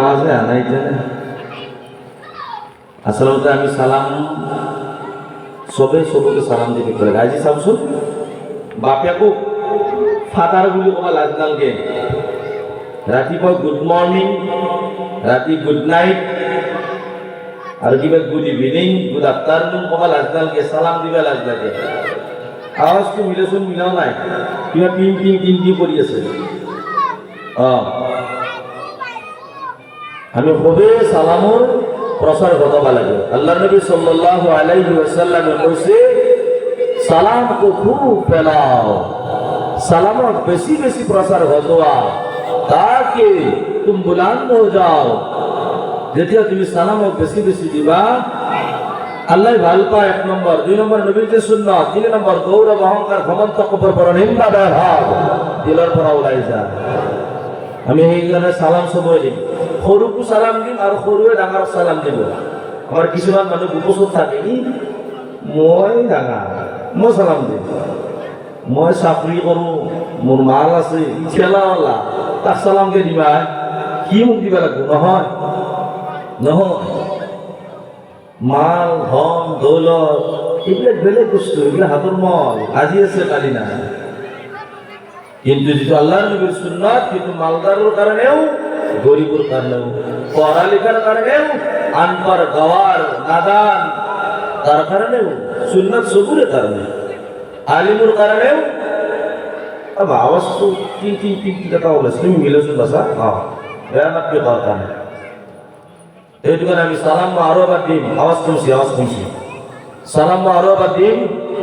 আওয়াজে আনাইতে আসলে আমি সালাম সবকে সালাম দিতে করে আজি চাওকচোন বাপেকো ফাদাৰ বুলি ক'বা লাজ নালগে ৰাতিপুৱা গুড মৰ্নিং ৰাতি গুড নাইট আৰু কিবা গুড ইভিনিং গুড আফটাৰনুন ক'বা লাজ নালগে সালাম দিবা লাজ লাগে আৱাজটো মিলেচোন মিলাও নাই কিবা পিং পিং পিং পিং কৰি আছে আমি সবে সালামৰ প্রচার ঘটাবা লাগে আল্লাহ নবী সাল্লাল্লাহু আলাইহি ওয়াসাল্লাম কইছে সালাম को खूब फैलाओ সালামত বেশি বেশি প্রচার ঘটোৱা তাকে তুমি বুলন্দ हो जाओ যেতিয়া তুমি সালামত বেশি বেশি দিবা আল্লাহ ভাল পায় এক নম্বর দুই নম্বর নবীর যে সুন্নাত তিন নম্বর গৌরব অহংকার ঘমন্ড কপর পর নিন্দা ব্যবহার দিলের পর ওলাই যায় আমি এইখানে সালাম সবই দিম সৰুকো সালাম দিম আৰু সৰুৱে ডাঙৰক সালাম দিব আমাৰ কিছুমান মানুহ গুপচত থাকে মই ডাঙৰ মই সালাম দিম মই চাকৰি কৰোঁ মোৰ মাল আছে ঠেলাৱালা তাক সালামকে দিবা কি মোক দিবা লাগিব নহয় নহয় মাল ধন দৌলত এইবিলাক বেলেগ বস্তু এইবিলাক হাতৰ মল আজি আছে কালি নাই কিন্তু যেটা আল্লাহর নবীর সুন্নাত কিন্তু মালদারের কারণেও গরিবের কারণেও পড়ালেখার কারণেও আনপড় গওয়ার নাদান তার কারণেও সুন্নাত সবুরের কারণে আলিমের কারণেও अब आवाज तो तीन तीन तीन কথা বলে তুমি মিলেছো বাসা হ্যাঁ বেয়ানাত কে দরকার নেই এই দোকানে আমি সালাম আরো বাদ দিন আওয়াজ শুনছি সালাম আরো বাদ দিন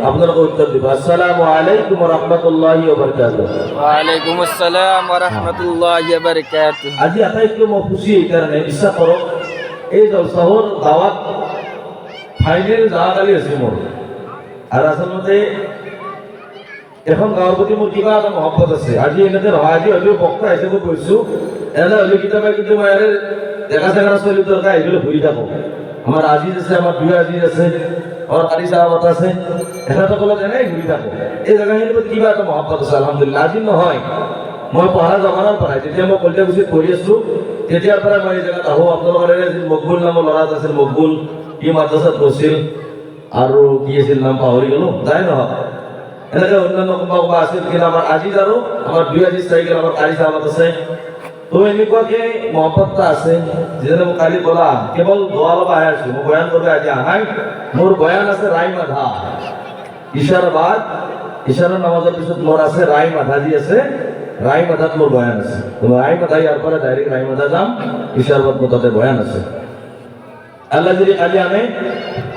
আপনাকে উত্তর দিব আসসালামু আলাইকুম ওয়া রাহমাতুল্লাহি ওয়া বারাকাতুহু ওয়া আলাইকুম আসসালাম ওয়া রাহমাতুল্লাহি ওয়া বারাকাতুহু আজি আটাইতকৈ মই খুশি এই কাৰণে বিশ্বাস কৰক এই জলসাহৰ দাৱাত ফাইনেল যোৱাকালি আছে মোৰ আৰু আচলতে এখন গাঁৱৰ প্ৰতি মোৰ কিবা এটা মহব্বত আছে আজি এনেকে নহয় আজি হলেও বক্তা হিচাপে কৈছো এনে হলেও কেতিয়াবা দেখা চেগা চলি দৰকাৰ আহিলে ঘূৰি থাকো আমাৰ আজিজ আছে আমাৰ দুই আজিজ আছে और কারি সাহাবত আছে এটা কলত এনেই ঘূৰি থাকো এই জায়গাখিনিৰ প্ৰতি কিবা এটা মহব্বত আছে আলহামদুলিল্লাহ আজি নহয় মই পঢ়া জমানাৰ পৰাই যেতিয়া মই কলিতাকুছিত পঢ়ি আছো তেতিয়াৰ পৰা মই এই জেগাত আহোঁ আপোনালোকৰ যি মকবুল নামৰ ল'ৰা এটা আছিল মকবুল ই মাদ্ৰাছাত গৈছিল আৰু কি আছিল নাম পাহৰি গ'লো যাই নহয় এনেকৈ অন্যান্য কোনোবা আছিল কিন্তু আমাৰ আজিজ আৰু আমাৰ দুই আজিজ চাই গ'ল আমাৰ কাৰি সাহাবত আছে তো এনেকুৱাকে মহব্বতটা আছে যেনে মই কালি ক'লা কেৱল দোৱা ল'ব আহি আছো মই বয়ান কৰিব আজি আহাই মোৰ বয়ান আছে ৰাই মাধা ইশাৰৰ নামাজৰ পিছত মোৰ আছে ৰাই মাধা যি আছে ৰাই মাধাত মোৰ বয়ান আছে ৰাই মাধা ইয়াৰ পৰা ডাইৰেক্ট ৰাই মাধা যাম ইশাৰ তাতে বয়ান আছে আল্লাহ যদি কালি আনে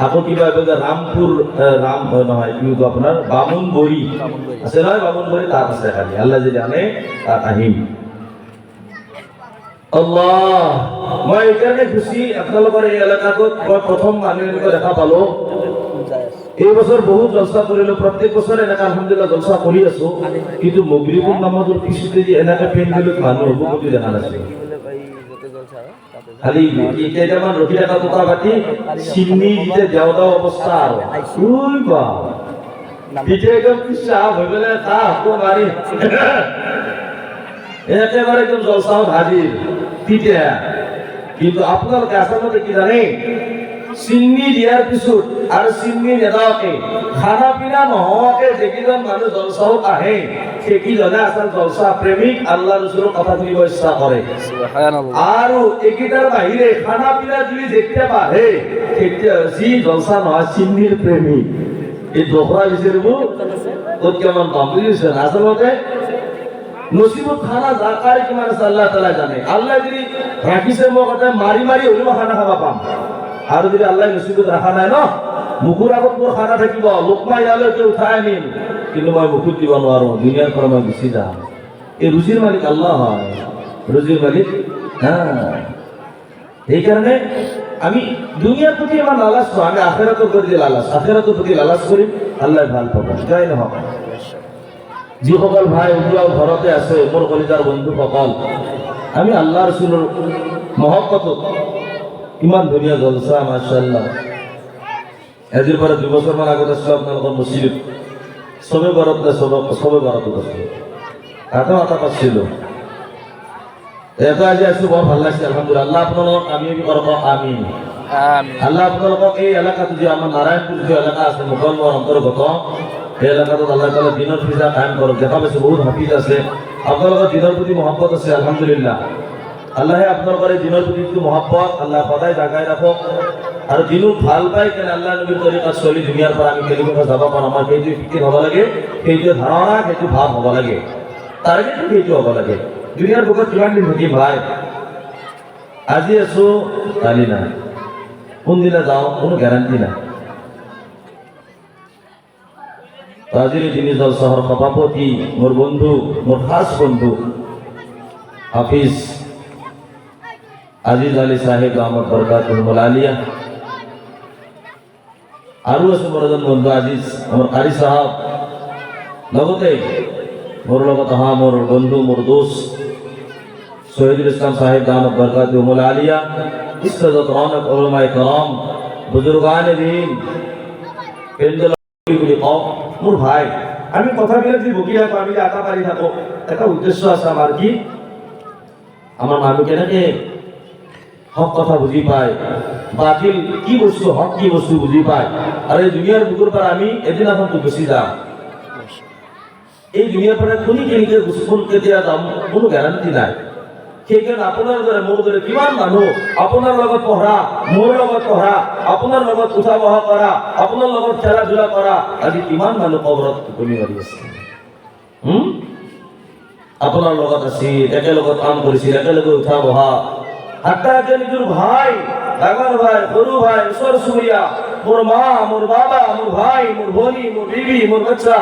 আকৌ কিবা ৰামপুৰ ৰাম নহয় কি আপোনাৰ বামুণবৰী আছে নহয় বামুণবৰী তাত আছে কালি আল্লাহ যদি আনে তাত আহিম আল্লাহ মই এইকাৰণে খুশি আপোনালোকৰ এই এলেকাটোত মই প্ৰথম মানুহ এনেকৈ দেখা পালো এই বছৰ বহুত জলসা কৰিলো প্ৰত্যেক বছৰ এনেকৈ আলহামদুলিল্লাহ জলসা কৰি আছো কিন্তু মগৰিবুৰ নামাজৰ পিছতে যে এনেকৈ পেণ্ডেলত মানুহ হ'ব বুলি দেখা নাছিলো খালি কেইটামান ৰখি থকা কথা পাতি চিমনি যেতিয়া দেওদাও অৱস্থা আৰু তেতিয়া একদম চাহ হৈ পেলাই চাহ আকৌ মাৰি একেবাৰে একদম জলসাত হাজির তেতিয়া কিন্তু আপোনালোকে আচলতে কি জানে চিমনি দিয়াৰ পিছত আৰু চিমনি নেদাকে খানা পিনা নোহোৱাকে যিকেইজন মানুহ জলসাত আহে সেইকেইজনে আচল জলসা প্ৰেমিক আল্লাহ ৰসুলৰ কথা শুনিব ইচ্ছা কৰে আৰু এইকেইটাৰ বাহিৰে খানা পিনা যদি যেতিয়া বাঢ়ে তেতিয়া যি জলসা নহয় চিমনিৰ প্ৰেমিক এই দোখৰা বিচাৰিব ক'ত কেমন পাম বুজিছে আচলতে নসিবত খানা জাকার কিমান আছে আল্লাহ তাআলা জানে আল্লাহ যদি রাখিছে মই কথা মারি মারি হলেও খানা খাবা পাম আৰু যদি আল্লাহ নসিবত ৰাখা নাই ন মুখৰ আগত মোৰ খানা থাকিব লোকমা ইয়ালৈকে উঠাই আনিম কিন্তু মই মুখত দিব নোৱাৰো দুনিয়াৰ পৰা মই গুচি যাম এই ৰুজিৰ মালিক আল্লাহ হয় ৰুজিৰ মালিক সেইকাৰণে আমি দুনিয়াৰ প্ৰতি আমাৰ লালাচ নহয় আমি আখিৰাতৰ প্ৰতি লালাচ আখিৰাতৰ প্ৰতি লালাচ কৰিম আল্লাহ ভাল পাব যাই নহওক যিসকল ভাই এতিয়াও ঘৰতে আছে মোৰ কলিজাৰ বন্ধুসকল আমি আল্লাহ ৰসুলৰ মহব্বতত ইমান ধুনীয়া জলসা মাশাআল্লাহ আজিৰ পৰা 2 বছৰমান আগত আছিলো আপোনালোকৰ মছজিদত চবে বাৰত আছিলো তাতো আটা পাইছিলো এটা আজি আছো বৰ ভাল লাগিছে আলহামদুলিল্লাহ। আল্লাহ আপোনালোকক আমি কৰক আমিন। আমিন। আল্লাহ আপোনালোকক এই এলেকাত যে আমাৰ নাৰায়ণপুৰ যে এলেকা আছে মুকলমৰ অন্তৰ্গত এই এলেকাটোত আল্লাহ তাআলা দিনৰ ফিজা কায়েম কৰক। দেখা পাইছোঁ বহুত হাফিজ আছে, আপোনালোকৰ দিনৰ প্ৰতি মহব্বত আছে আলহামদুলিল্লাহ। আল্লাহে আপোনালোকৰ এই দিনৰ প্ৰতি যিটো মহব্বত আল্লাহ সদায় জাগাই ৰাখক আৰু দিনো ভাল পাই কেনে আল্লাহ নবীৰ তৰিকাত চলি দুনিয়াৰ পৰা আমি কেনেকৈ যাব পাৰোঁ আমাৰ সেইটো ফিকিৰ হ'ব লাগে, সেইটো ধাৰণা, সেইটো ভাৱ হ'ব লাগে, টাৰ্গেটটো সেইটো হ'ব লাগে। দুনিয়াৰ বুকত কিমান দিন থাকিম ভাই? আজি আছো কালি নাই, কোনদিনা যাওঁ কোনো গ্যাৰাণ্টি নাই। আজিৰ তিনি জলসাৰ সভাপতি মোৰ বন্ধু, মোৰ খাস বন্ধু হাফিজ আজিজ আলী সাহেব দামত বৰকাতুহুল আলিয়া, আৰু আছে মোৰ এজন বন্ধু আজিজ আমাৰ কাৰি সাহেব, লগতে মোৰ লগত অহা মোৰ বন্ধু মোৰ দোস্ত শহীদুল ইসলাম সাহেব দামত বরকাতুহুল আলিয়া, ইসলাত রৌনক উলামায়ে کرام, বুজুর্গানে দ্বীন, পেন্ডেলগুলি কও মোৰ ভাই। আমি কথাবিলাক যদি বকি থাকোঁ, আমি আটা পাৰি থাকোঁ, এটা উদ্দেশ্য আছে আমাৰ কি? আমাৰ মানুহ কেনেকে হক কথা বুজি পায়, বাতিল কি বস্তু, হক কি বস্তু বুজি পায়। আৰু এই দুনিয়াৰ বুকুৰ পৰা আমি এদিনাখন গুচি যাম। এই দুনিয়াৰ পৰা কোনি কেনেকে গুচি কেতিয়া যাম কোনো গ্যাৰাণ্টি নাই। সেইকাৰণে আপোনাৰ দৰে মোৰ দৰে কিমান মানুহ আপোনাৰ লগত পঢ়া, মোৰ লগত পঢ়া, আপোনাৰ লগত উঠা বহা কৰা, আপোনাৰ লগত খেলা ধূলা কৰা, আজি কিমান মানুহ কবৰত টোপনি মাৰি আছে। আপোনাৰ লগত আছিল, একেলগত কাম কৰিছিল, একেলগে উঠা বহা, হাত্তা নিজৰ ভাই, ডাঙৰ ভাই, সৰু ভাই, ওচৰ চুবুৰীয়া, মোৰ মা, মোৰ বাবা, মোৰ ভাই, মোৰ ভনী, মোৰ বিবি, মোৰ বাচ্চা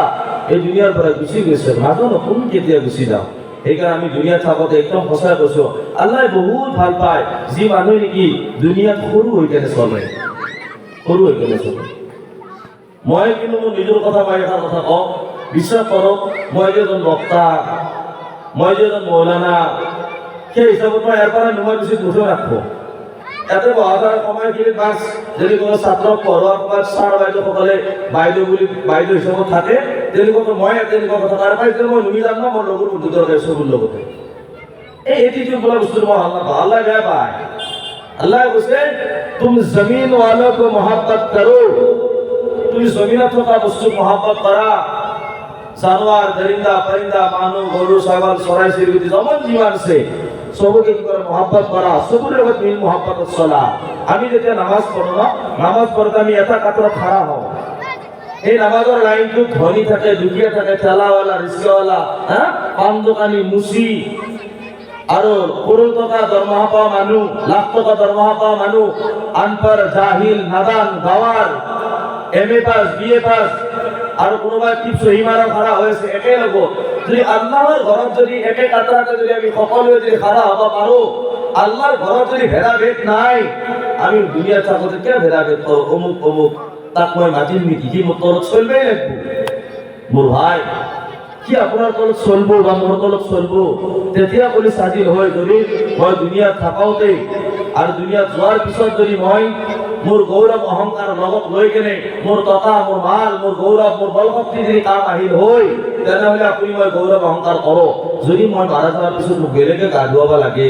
এই দুনিয়াৰ পৰা গুচি গৈছে। নাজানো কোন কেতিয়া গুচি যাওঁ। সেইকাৰণে আমি দুনিয়াত থাকোঁতে একদম সঁচাই কৈছোঁ, আল্লাহ বহুত ভাল পায় যি মানুহে নেকি দুনিয়াত সৰু হৈ কেনে চলে, সৰু হৈ কেনে চলে। মই কিন্তু মোৰ নিজৰ কথা পাই এটা কথা কওঁ, বিশ্বাস কৰক, মই যে এজন বক্তা, মই যে এজন মৌলানা, সেই হিচাপত মই ইয়াৰ পৰা নোহোৱাৰ পিছত মুঠেও ৰাখোঁ। ইয়াতে বহাৰ সময়খিনিত বাছ যদি কোনো ছাত্ৰক পঢ়োৱাৰ সময়ত ছাৰ বাইদেউসকলে বাইদেউ বুলি বাইদেউ হিচাপত থাকে, তেওঁলোকক মই তেনেকুৱা কথা তাৰ পৰা এতিয়া মই নুমি যাম ন মোৰ লগৰ বন্ধুতৰ চকুৰ লগতে। এই এটিটিউড বোলা বস্তুটো মই ভাল নাপাওঁ, আল্লাহ বেয়া পায়। আল্লাহ কৈছে তুম জমিন ৱালাক মহাব্বত করো, তুমি জমিনত থকা বস্তুক মহাব্বত কৰা। জানোয়ার, দরিন্দা, পরিন্দা, মানুহ, গরু, ছাগল, চৰাই চিৰিকটি যেমন যিমান আছে সবকে কি করে মহাব্বত করা, সবুর লগত মিল মহাব্বত চলা। আমি যেতিয়া নামাজ পঢ়ো ন, নামাজ পঢ়োতে আমি এটা কাতৰত খাৰা হওঁ। এই নামাজৰ লাইনটো ধনী থাকে, দুখীয়া থাকে, ঠেলাৱালা, ৰিক্সাৱালা, পান দোকানী, মুচি, আৰু কৰোৰ টকা দৰমহা পোৱা মানুহ, লাখ টকা দৰমহা পোৱা মানুহ, আনপঢ়, জাহিল, নাদান, গাঁৱৰ, MA পাছ, BA পাছ, আৰু কোনোবাই টিপছ হিমাৰৰ খাৰা হৈছে একেলগত। যদি আল্লাহৰ ঘৰত যদি একে কাতৰাতে যদি আমি সকলোৱে যদি খাৰা হ'ব পাৰোঁ, আল্লাহৰ ঘৰত যদি ভেদাভেদ নাই, আমি দুনিয়াত থাকোঁতে কিয় ভেদাভেদ কৰোঁ? অমুক অমুক তাক মই মাতিম নেকি, সি মোৰ তলত চলিবই লাগিব। মোৰ ভাই কি আপোনাৰ তলত চলিব বা মোৰ তলত চলিব? তেতিয়া বুলি স্বাধীন হয় যদি মই দুনিয়াত থাকোঁতে আৰু দুনিয়াত যোৱাৰ পিছত যদি মই মোৰ গৌৰৱ অহংকাৰ লগত লৈ কেনে মোৰ টকা, মোৰ মাল, মোৰ গৌৰৱ, মোৰ বল শক্তি যদি কাম আহিল হয়, তেনেহ'লে আপুনি মই গৌৰৱ অহংকাৰ কৰোঁ। যদি মই মাৰা যোৱাৰ পিছত মোক বেলেগে গা ধুৱাব লাগে,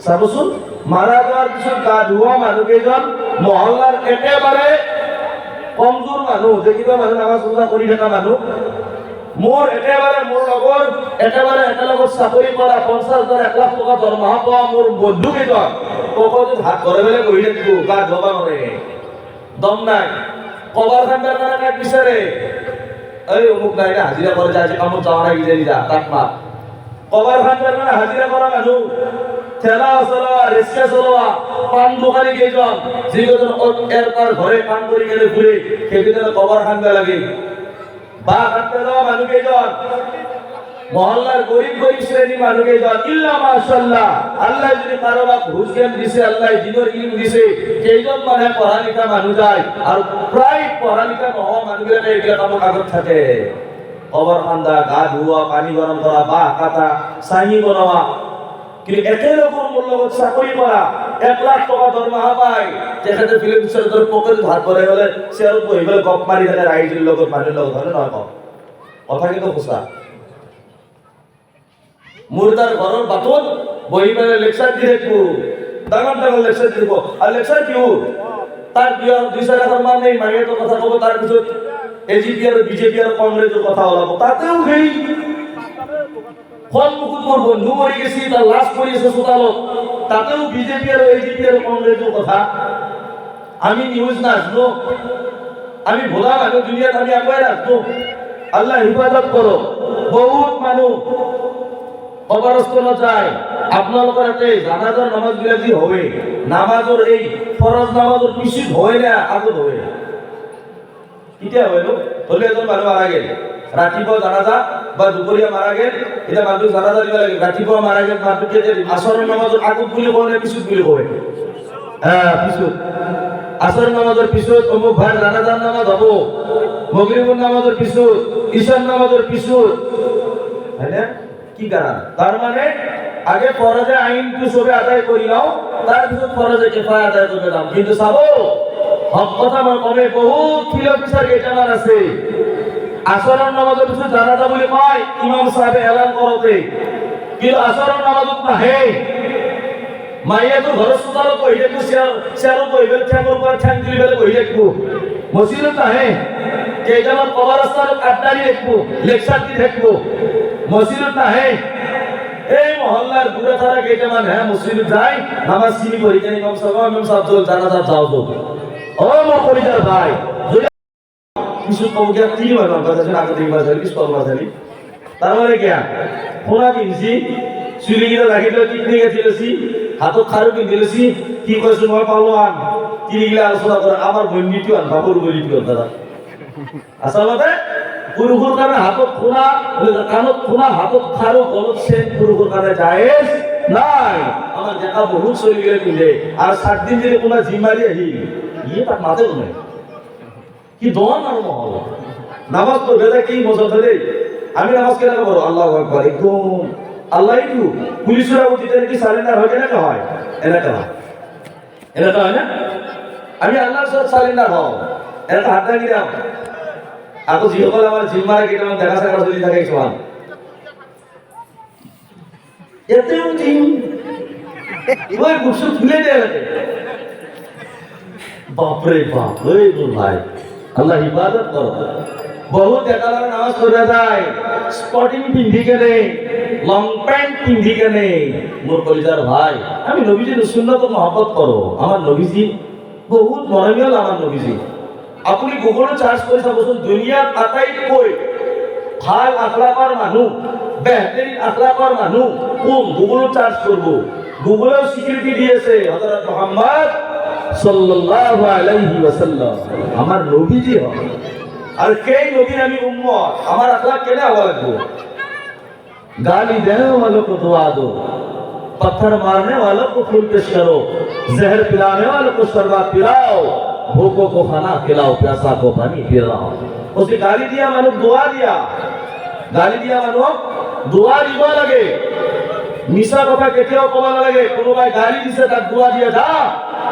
চাবচোন মাৰা যোৱাৰ পিছত গা ধুওৱা মানুহকেইজন মহল্লাৰ একেবাৰে কমজোৰ মানুহ, দেখিবা মানুহ নামাজ পূজা কৰি থকা মানুহ, মোৰ একেবাৰে মোৰ লগৰ একেবাৰে একেলগত চাকৰি কৰা 50,000 1 লাখ টকা দৰমহা পোৱা মোৰ বন্ধু কেইজন ককজত হাত ভৰে ভৰে বহি থাকিব, গা ধুৱাব নোৱাৰে, দম নাই। কবাৰ খান্দাৰ কাৰণে কাক বিচাৰে, এই অমুক নাই না হাজিৰা কৰে যায়, আজি কামত যাৱা নাই কিজানি যা তাক মাত। কবাৰ খান্দাৰ কাৰণে হাজিৰা কৰা মানুহ, ঠেলা চলোৱা, ৰিক্সা চলোৱা, পান দোকানী কেইজন যিকেইজন এৰ পাৰ ঘৰে কাম কৰি কেনে ঘূৰে, সেইকেইজনে কবাৰ খান্দা লাগে। বা কাটতে যাওয়া মানুহ কেইজন, মহল্লার গরিব গরিব শ্রেণী মানুহ কেইজন, ইল্লা মাশাআল্লাহ আল্লাহ যদি কারোবাক ঘুষ জ্ঞান দিছে, আল্লাহ দিনৰ ইলম দিছে, কেইজন মানে পঢ়া লিখা মানুহ যায়, আৰু প্ৰায় পঢ়া লিখা নোহোৱা মানুহবিলাকে এইবিলাক কামত আগত থাকে। কবৰ খান্দা, গা ধোৱা, পানী গৰম কৰা, বাঁহ কাটা, চাঙি বনোৱা। কিন্তু একেলগে মোৰ লগত চাকৰি কৰা, 1 লাখ টকা দৰমহা পায়, তেখেতে ফিল্ম চেণ্টাৰ পকেটত হাত ভৰাই গ'লে চেয়াৰত বহি পেলাই গপ মাৰি থাকে ৰাইজৰ লগত, মানুহৰ লগত, হয়নে নহয় কওক? কথা কিন্তু সঁচা। মুর্দার ঘরের বাতন বহি পেলে লেকচার দিয়ে দেখবো ডাঙর ডাঙর লেকচার দিয়ে দেবো আর লেকচার কিউ তার দুই চার এখন মান নেই মাইয়ে তো কথা কব তার পিছত এজিপি আর বিজেপি আর কংগ্রেসের কথা ওলাব তাতেও সেই মুকুট মোর বন্ধু মরে গেছি তার লাশ পড়িয়েছে চোতালত তাতেও বিজেপি আর এজিপি আর কংগ্রেসের কথা আমি নিউজ না আসবো আমি ভোলাম আমি দুনিয়াতে আমি আগুয়াই রাখবো আল্লাহ হিফাজত করো বহুত মানুষ কবরস্থ না যায় আপনাদের হাতে জানাজার নামাজ বিলাজি হবে নামাজের এই ফরজ নামাজের কিছু হয় না আগত হয় কিটা হইল হলে এজন মানুষ মারা গেল রাতিপুৱা জানাজা বা দুপৰীয়া মারা গেল এটা মানুষ জানাজা দিব লাগে রাতিপুৱা মারা গেল মানুষকে আসরের নামাজের আগত বুলি কয় না পিছত বুলি কয় পিছত আসর নামাজের পিছত অমুক ভাই জানাজার নামাজ হবো মাগরিবের নামাজের পিছত ঈশার নামাজের পিছত হয় না কি কারণ তার মানে আগে ফরজে আইনটু সবে আদায় করি নাও তার পিছত ফরজে কিফায়া আদায় করবে দাম কিন্তু সাবো হক কথা মই কমে বহুত ফিলোসফার গেটার আছে আসরের নামাজের পিছত জানাজা বলে কয় ইমাম সাহেব এলান করতে কিন্তু আসরের নামাজত নাহে মাইয়া তো ঘর সুতাল কইলে তো শেয়ার কইবে ঠ্যাঙ্গর পর ঠ্যাং দিলে বেলে কইলে একটু মসজিদ নাহে কেইটামান কবরস্থান কাটদারি একটু লেকচার দি থাকবো মসজিদ নাহে এই মহল্লার দূরে থাকা কেইটামান হ্যাঁ মসজিদ যাই নামাজ চিনি পড়ি কেন ইমাম সাহেব চল জানাজা যাও তো ও মোর পরিবার ভাই কিছু কব গিয়া তিন মানুষ কথা আগে দেখবা যাই কিছু কব যাই তার মানে কি কোনা কিনছি চুলি গিলা লাগিলে টিকনি গেছিলছি হাতত খাৰু পিন্ধিলছি কি কৈছো মই পালো আন তিনিগিলা আলোচনা কৰে আমাৰ বন্দিটো আন বাবুৰ বলিটো দাদা আচলতে পুৰুষৰ কাৰণে হাতত খুনা কাণত খুনা হাতত খাৰু গলত চেন পুৰুষৰ কাৰণে জায়েজ নাই আমাৰ দেখা বহুত চলি গেলে পিন্ধে আৰু 7 দিন যদি কোনা জিমাৰি আহিল ইয়ে তাক মাতে নাই কি দোয়া আর মহল নামাজ তো বেদা কি মজা ধরে আমি নামাজ কেন করব আল্লাহু আকবার একদম আল্লাহ একটু পুলিশের অতীতে কি সারেন্ডার হয় না হয় এলাকা হয় না আমি আল্লাহর সাথে সারেন্ডার হও এলাকা হাত লাগি দাও আপনি যিসকল আমার জিম্মারে কেটে দেখা সাকা চলি থাকে সমান এতেও জিম ওই গুসু খুলে দেয় বাপরে বাপ ওই ভাই আল্লাহ ইবাদত করো বহুত একালার নামাজ পড়া যায় স্পটিং পিন্ধি কেনে লং প্যান্ট পিন্ধি কেনে মোর কলিজার ভাই আমি নবীজির সুন্নত মহব্বত করো আমার নবীজি বহুত মরমিয়াল আমার নবীজি আপনি গুগল চার্জ করে চাবচোন দুনিয়াত আটাইতকৈ ভাল আখলাকৰ মানুহ বেহতরিন আখলাকৰ মানুহ কোন গুগল চার্জ করব গুগলেও স্বীকৃতি দিয়েছে হযরত মুহাম্মদ সাল্লাল্লাহু আলাইহি ওয়াসাল্লাম আমার নবীজি হয় আর কেই নবীর আমি উম্মত আমার আখলাক কেনে হওয়া লাগবে गाली देने वालों को दुआ दो पत्थर मारने वालों को फूल पेश करो जहर पिलाने वालों को शरबत पिलाओ भूखों को खाना खिलाओ प्यासा को पानी पिलाओ उसे गाली दिया मानो दुआ दिया गाली दिया मानो दुआ दिवा लगे মিছা কথা কেতিয়াও কব নালাগে কোনোবাই গালি দিছে তাক দুয়া দিয়া যা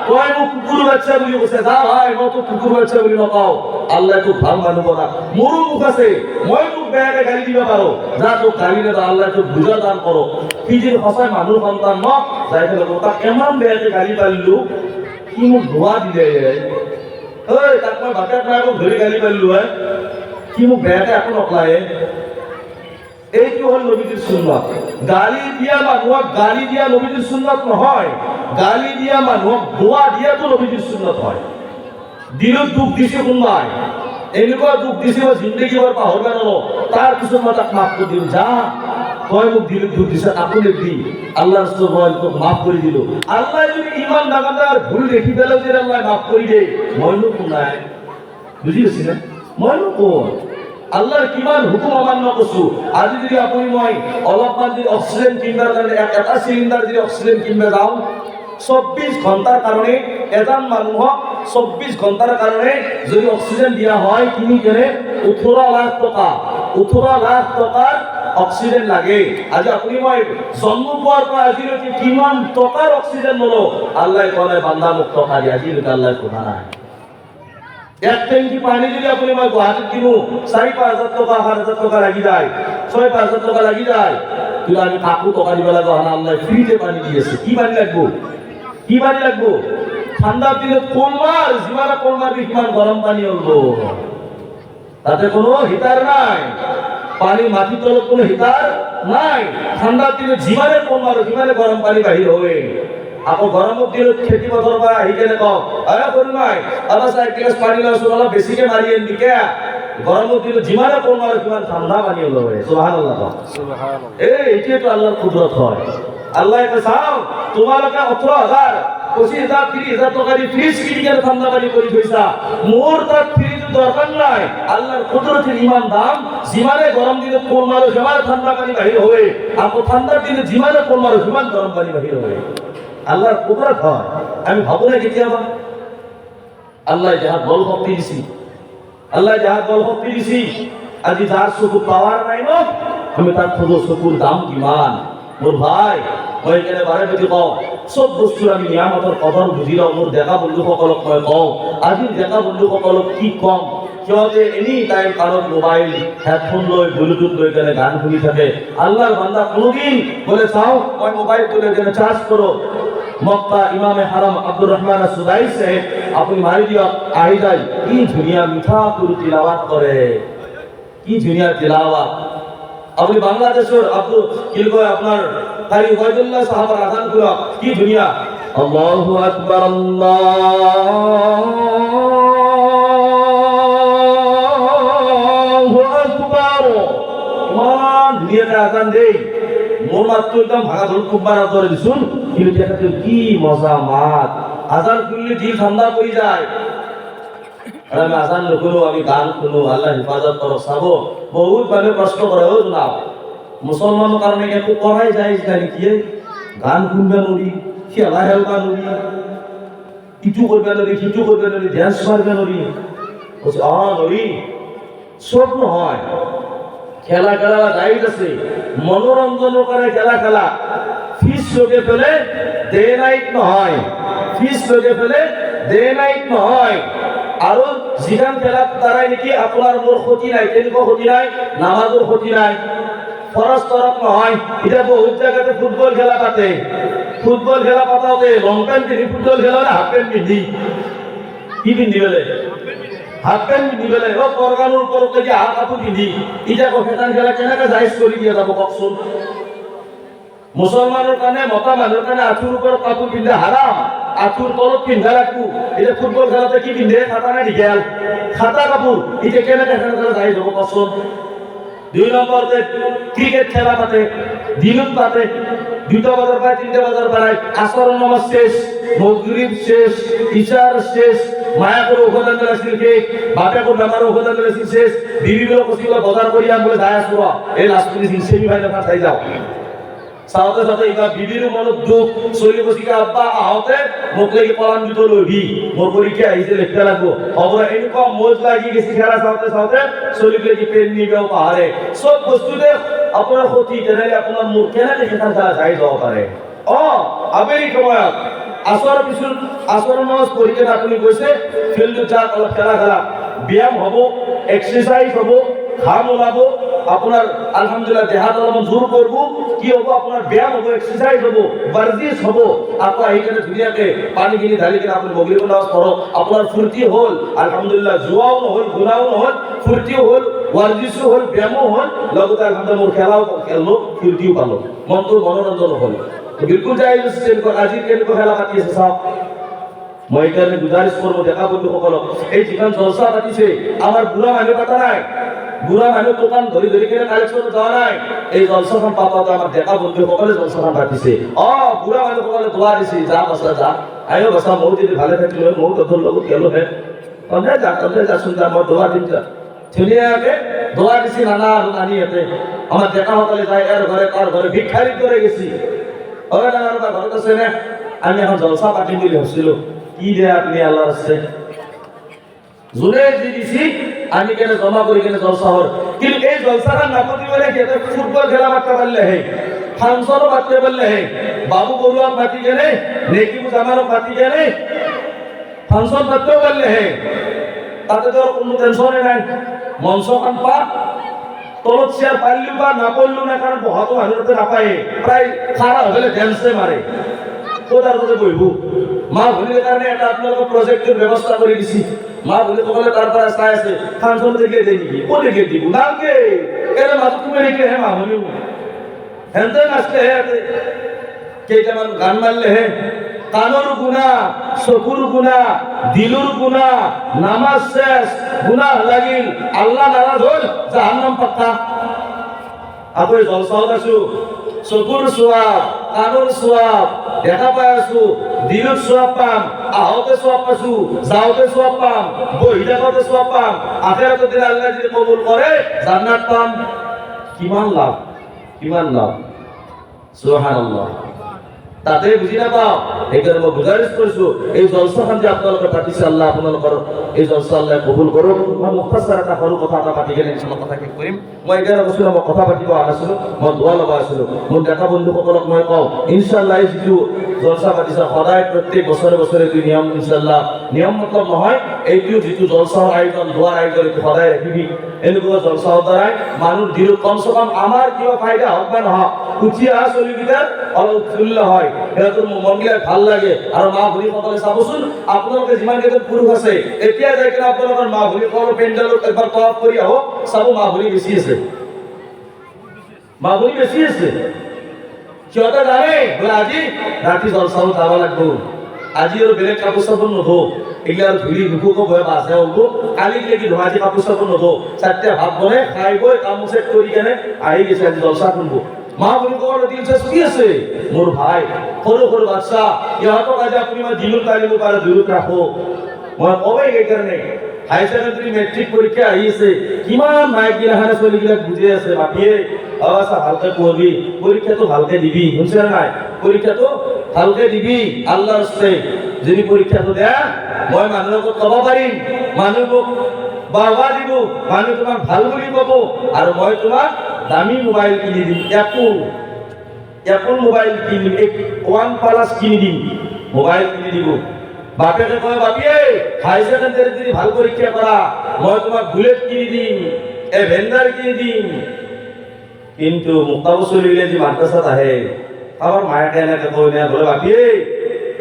তই মোক কুকুৰ বাচ্চা বুলি কৈছে যা ভাই মই তো কুকুৰ বাচ্চা বুলি নকওঁ আল্লাহ তো ভাল মানুহ বনা মোৰো মুখ আছে মই তোক বেয়াকে গালি দিব পাৰো যা তোক গালি নেদা আল্লাহ তোক বুজা দান কৰক সি যদি সঁচাই মানুহ সন্তান ন যাই পেলাই তাক ইমান বেয়াকে গালি পাৰিলো কি মোক ধোৱা দিলে ঐ তাক মই বাপেক মায়েকক ধৰি গালি পাৰিলো কি মোক বেয়াকে একো নকলায়ে এইটো হল নবীজির সুন্নাত গালি দিয়া মানুহক গালি দিয়া নবীজির সুন্নাত নহয় গালি দিয়া মানুহক দোয়া দিয়া তো নবীজির সুন্নাত হয় দিলত দুখ দিছে কোনবাই এনেকুৱা দুখ দিছে মই জিন্দগি ভৰ পাহৰিব নোৱাৰো তাৰ পিছত মই তাক মাফ কৰি দিম যা তই মোক দিলত দুখ দিছে আপুনি দি আল্লাহ ৰাস্তাত মই তোক মাফ কৰি দিলো আল্লাহ যদি ইমান ডাঙৰ ভুল দেখি পেলাও যে আল্লাহ মাফ কৰি দিয়ে মইনো কোন নাই বুজি পাইছি না মইনো কোন আল্লাহর কিমান হুকুম অমান্য করছো আজি যদি আপনি মই অলপমান যদি অক্সিজেন কিনবার কারণে এটা সিলিন্ডার যদি অক্সিজেন কিনবে যাও 24 ঘন্টার কারণে এজন মানুহক 24 ঘন্টার কারণে যদি অক্সিজেন দিয়া হয় কিনি কেনে 18 লাখ টাকার অক্সিজেন লাগে আজি আপনি মই জন্ম পাওয়ার পর আজিলৈকে কিমান টাকার অক্সিজেন ললো আল্লাহ কয় বান্দা মোক টাকা দিয়া আজিলৈকে আল্লাহ কোনা নাই এক ট্যাঙ্কি পানি যদি আপনি মই গুৱাহাটীত কিনো 4-5 হাজার টাকা 8 হাজার টাকা লাগি যায় 6-5 হাজার টাকা লাগি যায় তুই আমি কাকু তকারি বেলা গহনা আল্লাহ ফ্রিতে পানি দিয়েছে কি পানি লাগবো কি পানি লাগবো ঠান্ডার দিনে কোলমার জিমারা কোলমার বিমান গরম পানি হলবো তাতে কোনো হিটার নাই পানি মাটি তলত কোনো হিটার নাই ঠান্ডার দিনে জিমারে কোলমার জিমারে গরম পানি বাহির হবে আপো গরমত দিন খেতি পথর বা হিকেনে কও আরে কোন নাই আবার এক গ্লাস পানি লাও সুবহানাল্লাহ বেশিকে মারিয়ে দিকে গরমত দিন জিমারে কোলমার জিমান ঠান্ডা পানি হলো সুবহানাল্লাহ সুবহানাল্লাহ এইটাই তো আল্লাহর কুদরত হয় আল্লাহ কে চাও তোমালোকে 18000 25,000 30,000 টাকা দিয়ে ফ্রিজ কিনে ঠান্ডা পানি করে থইছা মোর তার ফ্রিজ দরকার নাই আল্লাহর কুদরতের ইমান দাম জিমারে গরম দিনে কোন মারো জিমারে ঠান্ডা পানি বাহির হবে আপো ঠান্ডার দিনে জিমারে কোন মারো জিমান গরম পানি বাহির হবে আল্লাহর কুদরত হয় আমি ভাবো না কেতিয়াবা আল্লাহ যাহা বল শক্তি দিছি আল্লাহ যাহা বল শক্তি দিছি আজি যার চকু পাওয়ার নাই ন আমি তার খোঁজো চকুর দাম কিমান মোর ভাই মই এখানে বারে বেটি কওঁ সব বস্তুৰ আমি নিয়ামতৰ কদৰ বুজি লওঁ মোৰ ডেকা বন্ধুসকলক মই কওঁ আজিৰ ডেকা বন্ধুসকলক কি কম সিহঁতে এনি টাইম কাণত মোবাইল হেডফোন লৈ ব্লুটুথ লৈ কেনে গান শুনি থাকে আল্লাহৰ বান্দা কোনোদিন বোলে চাওঁ মই মোবাইলটো লৈ কেনে চাৰ্জ কৰোঁ মক্কা ইমামে হারাম আব্দুর রহমান সুদাই সাহেব আপনি মারি দিয়ক আহি যায় কি ধুনিয়া মিঠা করে তিলাওয়াত করে কি ধুনিয়া তিলাওয়াত আপনি বাংলাদেশের আব্দুল কি কয় আপনার কারি ওয়াইদুল্লাহ সাহাবার আযান গুলো কি ধুনিয়া আল্লাহু আকবার আল্লাহু আকবার মান দুনিয়াতে আযান দেই মোর মাত্র একদম ভাগা ধর খুব বার ধরে দিছুন কিন্তু দেখাতে কি মজা মাত আযান করলে দিল ঠান্ডা পড়ে যায় আর আমি আযান নকরো আমি গান শুনো আল্লাহ হেফাজত করো সাবো বহুত মানে প্রশ্ন করে ও জনাব মুসলমানের কারণে একটু করাই যায় জানি কি গান শুনবে নরি খেলা হেলবা নরি কিছু করবে নরি কিছু করবে নরি ড্যান্স মারবে নরি বলছে নরি সব নহয় খেলা খেলা দায়িত্ব আছে মনোরঞ্জন করে খেলা খেলা ফিস লোকে ফেলে ডে নাইট নহয় ফিস লোকে ফেলে ডে নাইট নহয় আৰু যিখান খেলাত তাৰাই নেকি আপোনাৰ মোৰ ক্ষতি নাই তেনেকুৱা ক্ষতি নাই নামাজৰ ক্ষতি নাই ফরজ তরফ নহয় এটা বহুত জায়গাতে ফুটবল খেলা পাতে ফুটবল খেলা পাতাওতে লং প্যান্ট পিন্ধি ফুটবল খেলা হাফ প্যান্ট পিন্ধি কি পিন্ধি বেলে হাফ প্যান্ট পিন্ধি বেলে ও পরগানোর উপরতে যে হাফ কাপড় পিন্ধি এটা কফেটান খেলা কেনেকে জায়েজ কৰি দিয়া যাব কওকচোন মুসলমানের কারণে মতা মানুষের কারণে আঁচুর উপর কাপড় পিন্ধা হারাম আঁচুর তলত পিন্ধা রাখবো এটা ফুটবল খেলাতে কি পিন্ধে খাতা না ঢিকেল খাতা কাপড় এটা কেনেকে খেলা যায় যাব কওকচোন দুই নম্বরতে ক্রিকেট খেলা পাতে দিনত পাতে 2টা বাজার পায় 3টা বাজার পায় আসর নামাজ শেষ মাগরিব শেষ ইশার শেষ মায়া করে ওখানে আসছিল কে বাপে করে বেমার ওখানে আসছিল শেষ বিবিগুলো কসিগুলো বাজার করিয়া বলে যায় আসুরা এই লাস্ট সেমি ফাইনাল খাই যাও সাথে সাথে ইকা বিবির মনত দুঃখ চলি বসিকা আব্বা আহতে মোক লাগি পলান দিত লবি মোর পরীক্ষা আইছে লিখতে লাগবো খবর এনেকুৱা মজ লাগি গেছি খেলা সাথে সাথে চলি লাগি পেন নিবেও পাহারে সব বস্তুতে আপনার ক্ষতি তেনেহলে আপনার মুখ কেনেকে সেখান যাই যাব পারে আবেলি সময়ত আসর নামাজ পরীক্ষা আপনি গৈছে ফিল্ডত যা অলপ খেলা খেলা ব্যায়াম হব এক্সারসাইজ হব ঘাম ওলাব আপনার আলহামদুলিল্লাহ দেহাত অলপমান জোর করব কি হব আপনার ব্যায়াম হব এক্সারসাইজ হব বর্জিশ হব আপনি এইখানে ধুনিয়াকে পানি কিনি ঢালি কিনে আপনি মগরিব নামাজ পড়ো আপনার ফুর্তি হল আলহামদুলিল্লাহ জুয়াও নহল গুনাও নহল ফুর্তিও হল ওয়ার্জিশও হল ব্যায়ামও হল লগতে আলহামদুলিল্লাহ মোর খেলাও খেললো ফুর্তিও পালো মনটো মনোরঞ্জন হল বিলকুল জায়েজ আছে আজি কেনেকুৱা খেলা পাতি আছে চাওক মই এইকাৰণে গুজাৰিশ কৰব দেখা বন্ধুসকলক এই যিখন জলসা পাতিছে আমাৰ বুঢ়া মানুহ পাতা নাই বুঢ়া মানুহ দোকান ধৰি ধৰি কিনে কালেকশ্যন যোৱা নাই এই জলসাখন পাতাতে আমাৰ ডেকা বন্ধুসকলে জলসাখন পাতিছে বুঢ়া মানুহসকলে দোৱা দিছে যা বাছা যা আয়ো বাছা ময়ো যদি ভালে থাকিলো ময়ো তহঁতৰ লগত গেলোহে তহঁতে যাচোন যা মই দোৱা দিম যা ধুনীয়াকে দোৱা দিছে নানা আৰু নানিহঁতে আমাৰ ডেকাসকলে যায় এৰ ঘৰে তাৰ ঘৰে ভিক্ষাৰীৰ দৰে গেছি ঘৰত আছে নে আমি এখন জলসা পাতিম বুলি ভাবছিলো কি দে আপনি আল্লাহর রাস্তায় জোরে দি দিছি আমি কেন জমা করি কেন জলসা হর কিন্তু এই জলসাটা না করতে বলে কেতে ফুটবল খেলা মারতে পারলে হে ফাংশনও মারতে পারলে হে বাবু বড়ুয়া পাতি গেলে নেকি জামানো পাতি গেলে ফাংশন মারতেও পারলে হে তাতে তো কোনো টেনশনই নাই মঞ্চখান পা তলত চেয়ার পাইলেও বা না পড়লেও না, কারণ বহাতো মানুষতে নাপায়, প্রায় খারাপ হলে ড্যান্সে মারে, কোথার কোথায় বইব। মা ভুলির কারণে একটা আপনাকে প্রজেক্টের ব্যবস্থা করে দিছি। মা ভুলি সকলে তারপরে চাই আছে ফাংশন দেখে দেয় নাকি, ও দেখে দিব না কে এরা মাথা তুমি রেখে হ্যাঁ মা ভুলিও হেনতে নাচলে হ্যাঁ কেইটামান গান মারলে হ্যাঁ, কানোর গুণা, চকুর গুণা, দিলুর গুণা, নামাজ শেষ, গুণা লাগিল, আল্লাহ নারাজ হল, জাহান্নাম পাক্কা। আপনি জলসাও আছো, চকুর সোয়াব, কানোর সোয়াব দেখা পাই আছো, দিলুর সোয়াব পাম, আহতে সোয়াব পাইছো, যাওতে সোয়াব পাম, বহিদা করতে সোয়াব পাম, আখিরাতের দিনে আল্লাহ যদি কবুল করে জান্নাত পাম। কিমান লাভ, কিমান লাভ, সুবহানাল্লাহ। তাতে বুঝি না পাও, এইখানে মই গুজাৰিশ কৰিছো এই জলসাখন যে আপোনালোকে পাতিছে, আল্লাহ আপোনালোকৰ এই জলসা আল্লাহ কবুল কৰক। মই মুখতাসাৰ এটা সৰু কথা এটা পাতি কেনে ইনশাআল্লাহ কথা শেষ কৰিম। মই এতিয়া কৈছিলো মই কথা পাতিব আনিছিলো, মই দোৱা লগাই আছিলো। মোৰ ডেকা বন্ধুসকলক মই কওঁ ইনশাআল্লাহ এই যিটো জলসা পাতিছে সদায় প্ৰত্যেক বছৰে বছৰে এইটো নিয়ম, ইনশাআল্লাহ নিয়ম মতলব নহয়, এইটো যিটো জলসাৰ আয়োজন, দোৱাৰ আয়োজন এইটো সদায় ৰাখিবি। এনেকুৱা জলসাৰ দ্বাৰাই মানুহ দিলো কমচে কম আমাৰ কিবা ফাইদা হওক বা নহওক, উঠি অহা চলিকেইটাৰ অলপ উৎফুল্ল হয়, সিহঁতৰ মনবিলাক ভাল লাগে। আৰু মা ভনীসকলে চাবচোন, আপোনালোকে যিমান কেইজন পুৰুষ আছে এতিয়া যাই কিনে আপোনালোকৰ মা ভনীসকলৰ পেণ্ডেলত একবাৰ তৱাফ কৰি আহক, চাব মা ভনী বেছি আছে, মা ভনী বেছি আছে। সিহঁতে জানে বোলে আজি ৰাতি জলসাও যাব লাগিব, আজি আৰু বেলেগ কাপোৰ চাপোৰ নধো, এগুলা আর ধুলি নুকুক ভয় বাসে হবো, কালি কি ধোঁয়াজি কাপোৰ চাপোৰ নধো, চারটে ভাত বনে খাই বই কাম সেট কৰি কেনে আহি গেছে আজি জলসা করবো। মা বুলি কবার দিন শেষ কি আছে মোর ভাই, সৰু সৰু বাচ্চা, ইহঁতক আজি আপুনি মই দিনত কালিব পাৰে দূৰত ৰাখো। মই কবেই সেইকাৰণে হাই ছেকেণ্ডাৰী মেট্ৰিক পৰীক্ষা আহিছে, কিমান মাইক গিলাখানে চলিবিলাক বুজি আছে, বাপিয়ে আচ্ছা ভালকে পঢ়বি, পরীক্ষাটো ভালকে দিবি, শুনছে নাই, পরীক্ষাটো ভালকে দিবি আল্লাহর হস্তে। যদি পরীক্ষাটো দেয়া মই মানুহক কব পাৰিম, মানুহ মোক বাহবা দিব, মানুহ তোমাক ভাল বুলি কব, আৰু মই তোমাক দামী মোবাইল কিনি দিম, এপল মোবাইল কিনি দিম, OnePlus কিনি দিম, মোবাইল কিনি দিব। বাপেকে কয় বাপিয়ে হাই সেকেন্ডারি যদি ভাল পরীক্ষা করা মই তোমাক বুলেট কিনি দিম, এভেঞ্জার কিনি দিম। কিন্তু মুক্তাবচলিলে যে মাদ্রাসাত আহে আমার মায়াকে এনেকে কয় না, বলে বাপিয়ে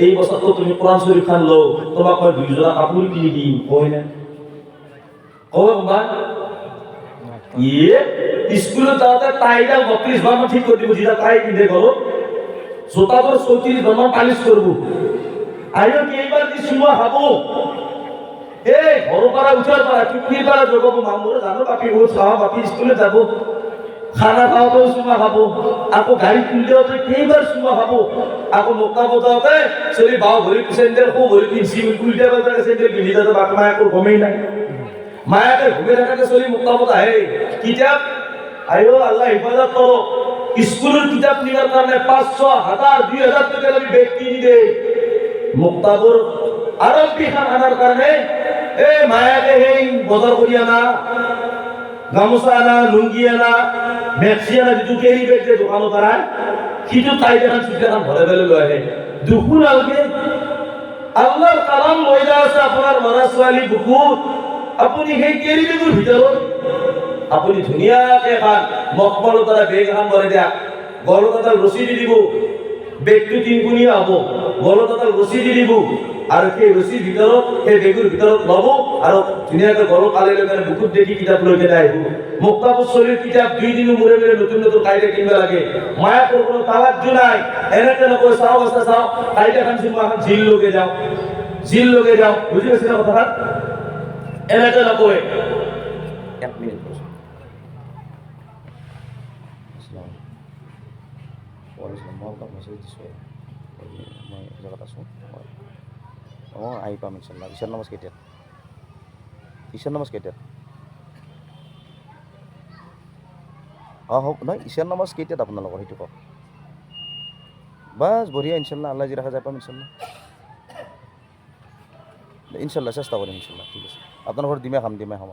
এই বছর তো তুমি কোরআন শরীফ খান লো, তোমাক মই 2 জোড়া কাপড় কিনি দিম, কয় না কয় বা ইয়ে স্কুলে যাওঁতে টাইডাল 32 বার ঠিক করে দিব, যেটা টাই কিনে গেল জোতাটোর 34 বার পালিশ করবো। আইও কি এইবার কি সুমা খাবো, এই ঘর পাড়া উঠার পাড়া টুকরির পাড়া জগাবো, মামুরে জানো বাপি ও খাওয়া, বাপি স্কুলে যাব, খানা খাওয়াতেও সুমা খাবো, আকৌ গাড়ি তুলতে কেইবার সুমা খাবো, আকৌ মোকা বজাওতে চলি বাও ভরি সেন্ডেল খো ভরি পিনছি উল্টা পাল্টা সেন্ডেল পিন্ধি যাতে বাপ মায়াকোর গমেই নাই, মায়াকে ঘুমে থাকাতে চলি মোকা বজা হে কিতাপ আইও আল্লাহ হেফাজত করো। স্কুলের কিতাব নেওয়ার কারণে 500, 1000, 2000 টাকা আমি বেগ কিনি দে। মুক্তাবুর আরবি খান আনার কারণে এ মায়াকে হেই বজার করি আনা, গামোচা আনা, লুঙ্গি আনা, মেক্সি আনা, যিটো কেরি বেগ যে দোকানত দাঁড়ায় সিটো তাই দেখান চুটি এখন ভরে ফেলে লৈ আহে। দুখু নালগে আল্লাহর কালাম মহিলা আছে আপনার ল'ৰা ছোৱালী বুকুত, আপুনি সেই কেৰি বেগৰ ভিতৰত আপুনি ধুনীয়াকে এখন মখমলৰ দ্বাৰা বেগ এখন ভৰাই দিয়া, গলত এডাল ৰছী দি দিব, বেগটো 3 গুণীয়া হ'ব, গলত এডাল ৰছী দি দিব, আৰু সেই ৰছীৰ ভিতৰত সেই বেগৰ ভিতৰত ল'ব আৰু ধুনীয়াকৈ গলত আলাই লৈ কেনে বুকুত দেখি কিতাপ লৈ কেনে আহিব। মুক্তাবচলিৰ কিতাপ 2 দিনৰ মূৰে মূৰে নতুন নতুন কাইদা কিনিব লাগে, মায়াকৰ কোনো তাৱাজ্জু নাই, এনেকে নকয় চাওঁ অৱস্থা চাওঁ কাইদা খান চিমা এখন জিল লগে যাওঁ, বুজি পাইছে না কথাটা, এনেকে নকয়। 1 মিনিট মই জেগাত আছোঁ, অঁ আহি পাম ইনশাল্লাহ। ঈশান নামাজ কেতিয়াত, ঈশান নামাজ কেতিয়াত, অঁ হ'ব নহয়, ঈশান নামাজ কেতিয়াত আপোনালোকৰ সেইটো কওক, বাছ বঢ়িয়া ইনশাল্লাহ, আল্লাহ যি ৰাখা যায় পাম ইনশাল্লাহ, ইনশাল্লাহ চেষ্টা কৰিম ইনশাল্লাহ, ঠিক আছে। আপোনাৰ ঘৰত দিমে খাম হ'ব,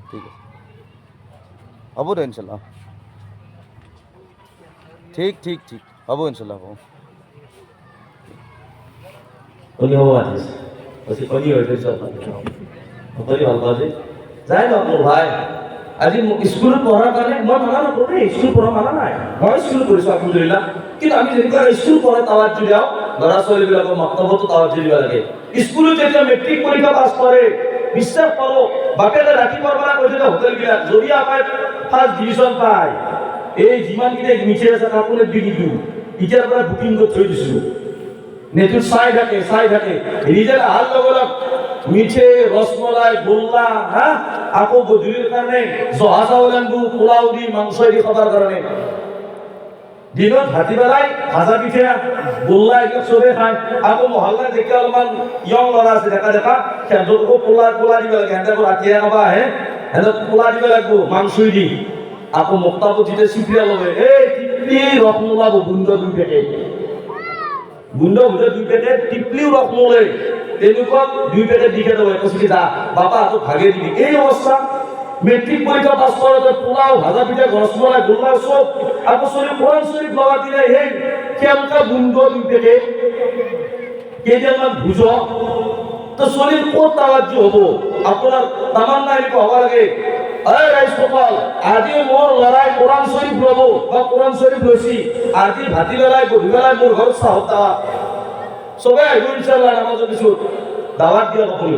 ঠিক আছে হ'ব দে ইনশাল্লাহ, ঠিক হ'ব ইনশাল্লাহ, হ'ব উনি হবো আছিস ওসি উনি হইতে সব উনি ভালো আছে যাই না মোর ভাই আজি স্কুলত পঢ়াৰ কাৰণে মই মানা নকৰোঁ দেই, স্কুল পঢ়া মানা নাই, মই স্কুল কৰিছোঁ আলহামদুলিল্লাহ। কিন্তু আমি যেনেকুৱা স্কুল পঢ়া তাৱাজ্জু দিওঁ, ল'ৰা ছোৱালীবিলাকৰ মক্তবতো তাৱাজ্জু দিব লাগে। স্কুলত যেতিয়া মেট্ৰিক পৰীক্ষা পাছ কৰে, বিশ্বাস কৰোঁ বাপেকে ৰাতিপুৱাৰ পৰা কৈ থাকে হোটেলবিলাক যদি আপুনি ফাৰ্ষ্ট ডিভিজন পায়, এই যিমানকেইটা মিঠাই আছে কাপোৰত দি দিলোঁ, এতিয়াৰ পৰা বুকিং কৰি থৈ দিছোঁ। নেটত চাই থাকে ৰিজাল্ট অহাৰ লগে লগে মিঠে ৰসমলাই গোল্লা হা আকৌ গধূলিৰ কাৰণে জহা চাউল আনবো, পোলাও দি মাংস দি খাবৰ কাৰণে। দিনত ভাতি পেলাই ভাজা পিঠা গোল্লা এইবিলাক চবেই খায়। আকৌ মহল্লাত যেতিয়া অলপমান ইয়ং ল'ৰা আছে ডেকা সিহঁতকো পোলা দিব লাগে, সিহঁতে ৰাতিয়ে খাব আহে, সিহঁতক পোলা দিব লাগিব মাংস দি। আকৌ মুক্তাবত যেতিয়া চিপিয়া ল'বে এই ৰস নোলাব গুণ্ড 2 পেকেট, গুণ্ড ভুজা 2 পেকেট টিপলিও ৰস নোলে, তেনেকুৱা 2 পেকেট দি খেদাব কৈছে যা বাবা হাতত ভাগে দিবি। এই অৱস্থা। মেট্ৰিক পৰীক্ষা পাছ কৰোঁতে পোলাও ভাজা পিঠা ৰসমলাই গোল্লা চব, আকৌ চলি কোৰআন শৰীফ লগা দিলে সেই কেনেকুৱা গুণ্ড 2 পেকেট কেইটামান ভুজ, তো চলিৰ ক'ত তাৱাজ্জু হ'ব? আপোনাৰ তামান্না এনেকুৱা হ'ব লাগে, এই ৰাইজসকল আজি মোৰ ল'ৰাই কোৰআন শৰীফ ল'ব বা কোৰআন শৰীফ লৈছি, আজি ভাতি বেলাই গধূলি বেলাই মোৰ ঘৰত চাহত দাৱাত, চবে আহিব ইনশাআল্লাহ নামাজৰ পিছত দাৱাত দিয়া আপুনি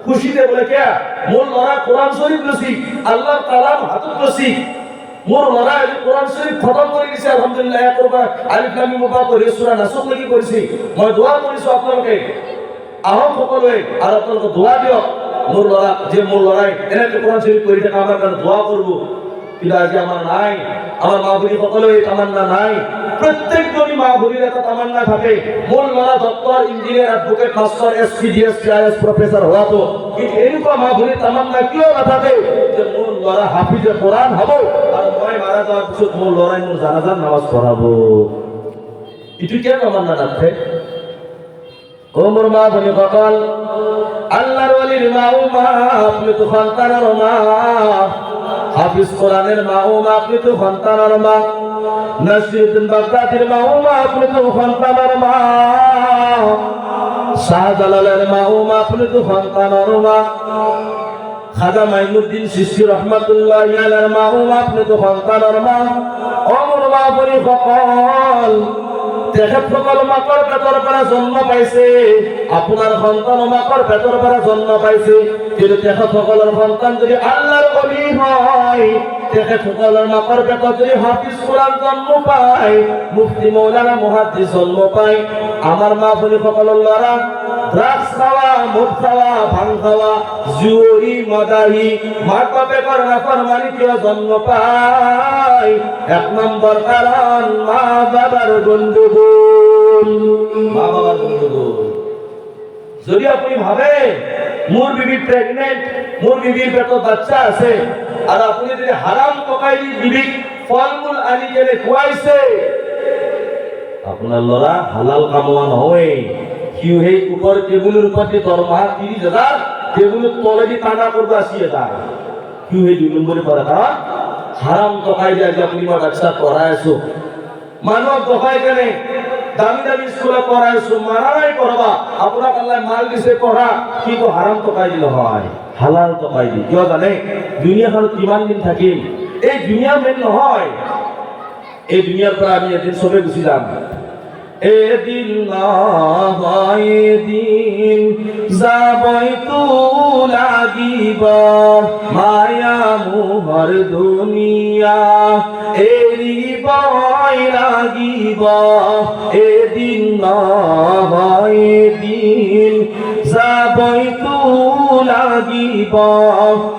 খুশিতে বলে কিয়া মোৰ ল'ৰা কোৰআন শৰীফ লৈছি, আল্লাহৰ কালাম হাতত লৈছি, মোৰ ল'ৰা আজি কোৰআন শৰীফ খতম কৰি দিছে আলহামদুলিল্লাহ। একৰবা আলিফ লাম মিম পৰা পঢ়ি সূৰা নাচক লাগি কৰিছি। মই দোৱা কৰিছোঁ আপোনালোকে আহক সকলোৱে আৰু আপোনালোকে দোৱা দিয়ক মোৰ ল'ৰা, যে মোৰ ল'ৰাই এনেকৈ কোৰআন শৰীফ পঢ়ি থাকে আমাৰ কাৰণে দোৱা কৰিব। কিন্তু আজি আমাৰ নাই, আমাৰ মা ভনী সকলোৱে তামান্না নাই। প্ৰত্যেকজনী মা ভনীৰ এটা তামান্না থাকে, মোৰ ল'ৰা doctor, engineer, advocate, master, SP, DSP, IS professor হোৱাটো। কিন্তু এনেকুৱা মা ভনীৰ তামান্না কিয় নাথাকে যে মোৰ ল'ৰা হাফিজে কোৰআন হ'ব আৰু মই মাৰা যোৱাৰ পিছত মোৰ ল'ৰাই মোৰ জানাজাৰ নামাজ পঢ়াব? এইটো কিয় তামান্না নাথাকে? ও মোৰ মা ভনী সকল, আল্লাহর ওলির মা ও মা, আপনি তো সন্তানের মা, হাফিজ কোরআনের মা ও মা, আপনি তো সন্তানের মা, নাসিরুদ্দিন বাগদাদির মা ও মা, আপনি তো সন্তানের মা, শাহজালালের মা ও মা, আপনি তো সন্তানের মা, খাজা মাইনুদ্দিন চিশতি রহমাতুল্লাহি আলাইহির মা ও মা, আপনি তো সন্তানের মা। ও মোৰ মা ভনী সকল, তেখেতসকল মাকৰ পেটৰ পৰা জন্ম পাইছে, আপোনাৰ সন্তান মাকৰ পেটৰ পৰা জন্ম পাইছে। কিন্তু তেখেতসকলৰ সন্তান যদি আল্লাহৰ ওলি হয়, তেখেতসকলৰ মাকৰ পেটত যদি হাফিজ কোৰআন জন্ম পায়, মুফতি মৌলানা মুহাদ্দিছ জন্ম পায়, আমাৰ মা ভনীসকলৰ ল'ৰা ড্ৰাগছ খাৱা, মদ খাৱা, ভাং খাৱা, জুৰি মদাহী, মাক বাপেকৰ নাফৰমানি কিয় জন্ম পায়? 1 নম্বৰ কাৰণ মা বাবার গণ্ডগোল। মা বাবার গণ্ডগোল। যদি আপনি ভাবে মোর বিবি প্রেগনেন্ট, মোর বিবির পেটত বাচ্চা আছে, আর আপনি যদি হারাম টকাই দি বিবিক ফলমূল আনি কেনে খুৱাইছে, আপনার ল'ৰা হালাল কামোৱা নহয়। সিও সেই ওপৰ টেবুলৰ ওপৰতে দৰমহা 30,000, টেবুলৰ তলেদি টানা কৰিব 80,000, সিও সেই 2 নম্বরে পড়া। কাৰণ হারাম টকাই দিয়ে আজি আপুনি মই বাচ্চা পঢ়াই আছো, মানুহক টকাই কেনে দামি দামি স্কুলে পঢ়াই আছো, মানা নাই পঢ়াবা, আপোনাক আল্লাহ মাল দিছে পঢ়া, কিন্তু হারাম টকাই দি নহয়, হালাল টকাই দি। কিয় জানে? দুনিয়াখনত কিমান দিন থাকিম? এই দুনিয়া মেইন নহয়, এই দুনিয়াৰ পৰা আমি এদিন চবে গুচি যাম। এদিন নহয় এদিন যাবই তো লাগিব, মায়া মোহৰ দুনিয়া এৰিবই লাগিব। এদিন নহয় এদিন যাবই তো লাগিব,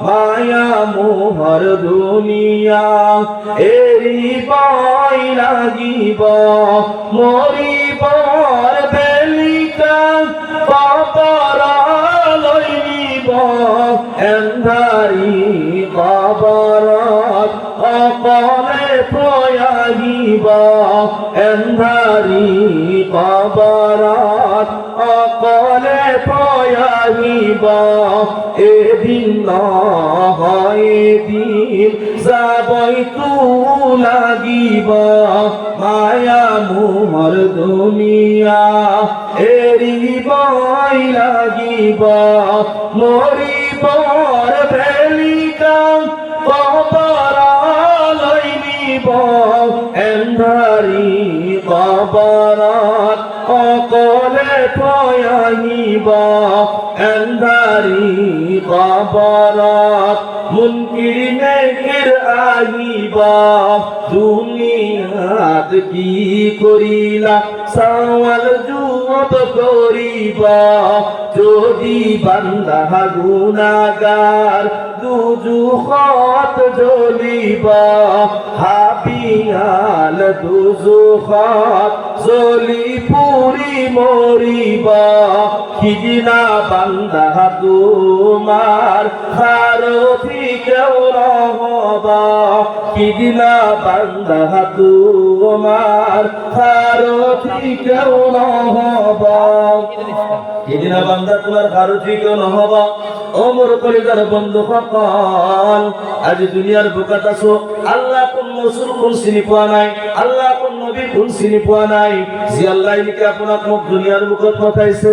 মায়া মোহৰ দুনিয়া এৰিবই লাগিব। মৰিবৰ বেলিকা কবৰলৈ নিব, এন্ধাৰী কবৰত অকলে থৈ আহিব, এন্ধাৰী কবৰত অকলে থৈ আহিব। এদিন নহয় এদিন যাবই তো লাগিব, মায়া মোহৰ দুনিয়া এৰিবই লাগিব। মৰিবৰ বেলিকা অকলে থৈ আহিব এন্ধাৰী কবৰত মুনকিৰ নেকিৰ আহিব দুনিয়াত কি কৰিলা সৱাল জবাব কৰিব যদি বান্দা গুনাহগাৰ দুজুখত জ্বলিব হাবিয়াল দুজুখত জ্বলি পুৰি মৰিব সিদিনা বান্দা তোমাৰ সাৰথি কেও নহব সিদিনা বান্দা তোমাৰ সাৰথি কেও নহব সিদিনা বান্দা তোমাৰ সাৰথি কেও নহব ও মোৰ কলিজাৰ বন্ধুসকল আজি দুনিয়াৰ বুকত আছো আল্লাহ কোন রাসূল কোন চিনি পোৱা নাই আল্লাহ কোন নবী কোন চিনি পোৱা নাই যি আল্লাহ নেকি আপোনাক মোক দুনিয়াৰ বুকত পঠাইছে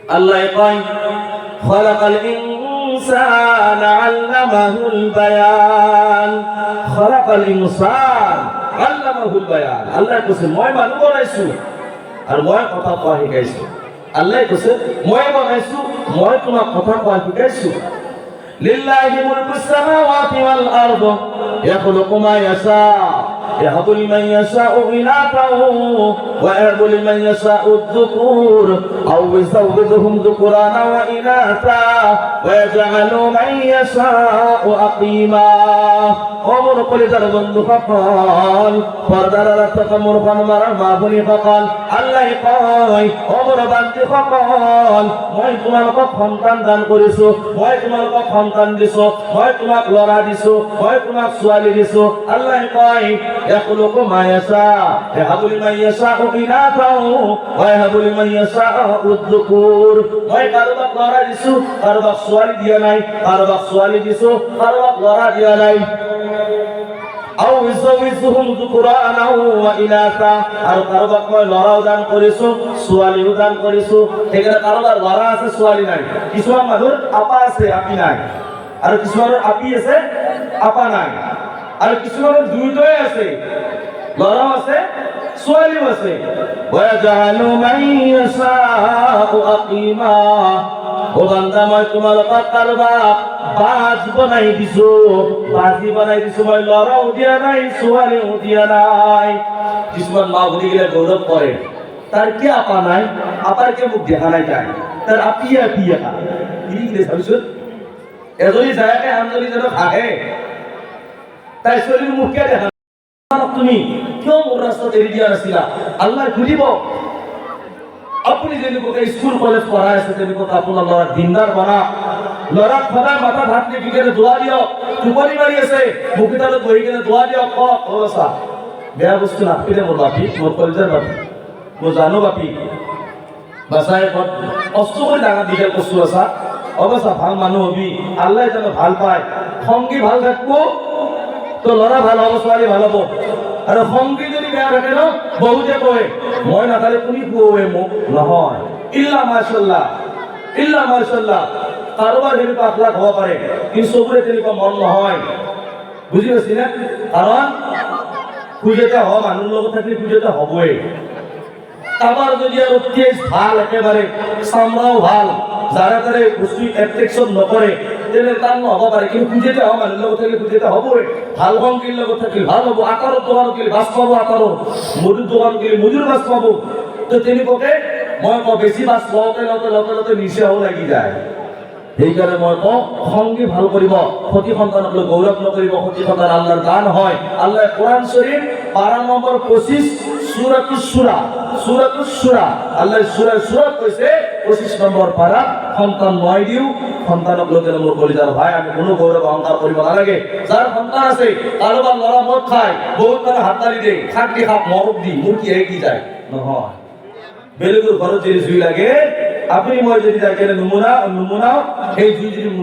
আল্লাহ কয় খলাকাল ইনসান আল্লামাহুল বায়ান খলাকাল ইনসান আল্লামাহুল বায়ান আল্লাহ কৈছে মই মানুহ বনাইছো আৰু মই কথা কোৱা শিকাইছো আল্লাহ কৈছে মই বনাইছো মই তোমাক কথা কোৱা শিকাইছো লিল্লাহি মুলকুস সামাওয়াতি ওয়াল আরদ ইয়াখলুকু মা ইয়াশা يهب لمن يشاء إناثا ويهب لمن يشاء الذكور أو يزوجهم ذكرانا وإناثا ويجعل من يشاء عقيما অমর কলিজার বন্ধু সকল পর্দার রাস্তা কামর খান মারা মা বলি সকল আল্লাহ কয় অমর বান্দি সকল মই তোমালোকক সন্তান দান কৰিছো মই তোমালোকক সন্তান দিছো মই তোমাক ল'ৰা দিছো মই তোমাক ছোৱালী দিছো আল্লাহ কয় ইয়াখলুকু মা ইয়াশা ইয়াহাবু লিমান ইয়াশাউ ইনাথা ওয়া ইয়াহাবু লিমান ইয়াশাউ আয-যুকুর মই কাৰোবাক ল'ৰা দিছো কাৰোবাক ছোৱালী দিয়া নাই কাৰোবাক ছোৱালী দিছো কাৰোবাক ল'ৰা দিয়া নাই আও ইজওয়িজুহুম যুকুরানা ওয়া ইনাসা আর কারবাক মই লড়াও দান করিছো ছোৱালীও দান করিছো এখানে কারবার লড়া আছে ছোৱালী নাই কিছুমান মানুৰ আপা আছে আপি নাই আৰু কিছুমানৰ আপি আছে আপা নাই আৰু কিছুমানৰ দুইটাই আছে লড়াও আছে ছোৱালীও আছে ওয়া জাআলু মান ইয়াশাউ আকিমা ও বান্দা মই তোমালোকক কারবাক বাজ বনাই দিছো বাজি বনাই দিছো মই লড়াও দিয়া নাই ছোৱালীও দিয়া নাই কিছুমান মা বলি গেলে গৌরব করে তার কি আপা নাই আপার কে মুখ দেখা নাই তাই তার আপিয়া আপিয়া কি গেলে ভাবিছো এজনী জায়গায় আনজনী যেন থাকে তাই শরীর মুখকে দেখা তুমি কিয় মোৰ ৰাস্তাত এৰি দিয়া নাছিলা আল্লাহ খুলিব আপুনি যেনেকৈ স্কুল কলেজ পঢ়াই আছে তেনেকৈ আপোনাৰ ল'ৰা দিনদাৰ বনা ল'ৰাক সদায় মাথাত হাত দি কিনে দোৱা দিয়ক টোপনি মাৰি আছে মুখিতালত বহি কিনে দোৱা দিয়ক কচা বেয়া বস্তু নাপিলে মোৰ বাপী মোৰ কলিজাৰ বাপী মই জানো বাপী বাচাই কষ্ট কৰি ডাঙৰ দীঘল কষ্ট আছা অৱস্থা ভাল মানুহ হবি আল্লাহ জানো ভাল পায় সংগী ভাল থাকিব তো ল'ৰা ভাল হ'ব ছোৱালী ভাল হ'ব আৰু সংগী যদি বেয়া থাকে ন বহুতে কয় মই নাথালে কোনে খুৱাবে মোক নহয় ইল্লা মাশাআল্লাহ কাৰোবাৰ তেনেকুৱা আখলাক হ'ব পাৰে কিন্তু চবৰে তেনেকুৱা মন নহয় বুজি পাইছি না কাৰণ খুজেতে হ মানুহৰ লগত থাকিলে খুজেতে হ'বই কাৰোবাৰ যদি আৰু তেজ ভাল একেবাৰে চামৰাও ভাল যারা তারে বস্তু এট্ৰেকশন নকৰে তেনে কাম নহ'ব পাৰে কিন্তু খুজেতে হ মানুহৰ লগত থাকিলে খুজেতে হ'বই ভাল সংগীৰ লগত থাকিলে ভাল হ'ব আকাৰৰ দোকান গ'লে বাছ পাব আকাৰৰ মধুৰ দোকান গ'লে মধুৰ বাছ পাব তো তেনেকুৱাকে মই বেছি বাছ লওঁতে নিচাও লাগি যায় সেইকাৰণে মই কওঁ সংগী ভাল কৰিব সতী সন্তানক লৈ গৌৰৱ নকৰিব সতী সন্তান আল্লাহৰ দান হয় আল্লাহ কোরআন শরীফ 12 নম্বৰ 25 সূরাতুস সূরা আল্লাহ সূরা কৈছে 25 নম্বৰ পাৰা সন্তান মই দিও সন্তানক লৈ মোৰ কলিজাৰ ভাই আমি কোনো গৌৰৱ অহংকাৰ কৰিব নালাগে যাৰ সন্তান আছে কাৰোবাৰ ল'ৰা মদ খায় বহুত মানে হাততালি দিয়ে খাক দি খাক মৰক দি মোৰ কি কি যায় নহয় বেলেগৰ ঘৰত যদি জুই লাগে আপনি মই যদি যাই কেনে নমুনা সেই জুই যদি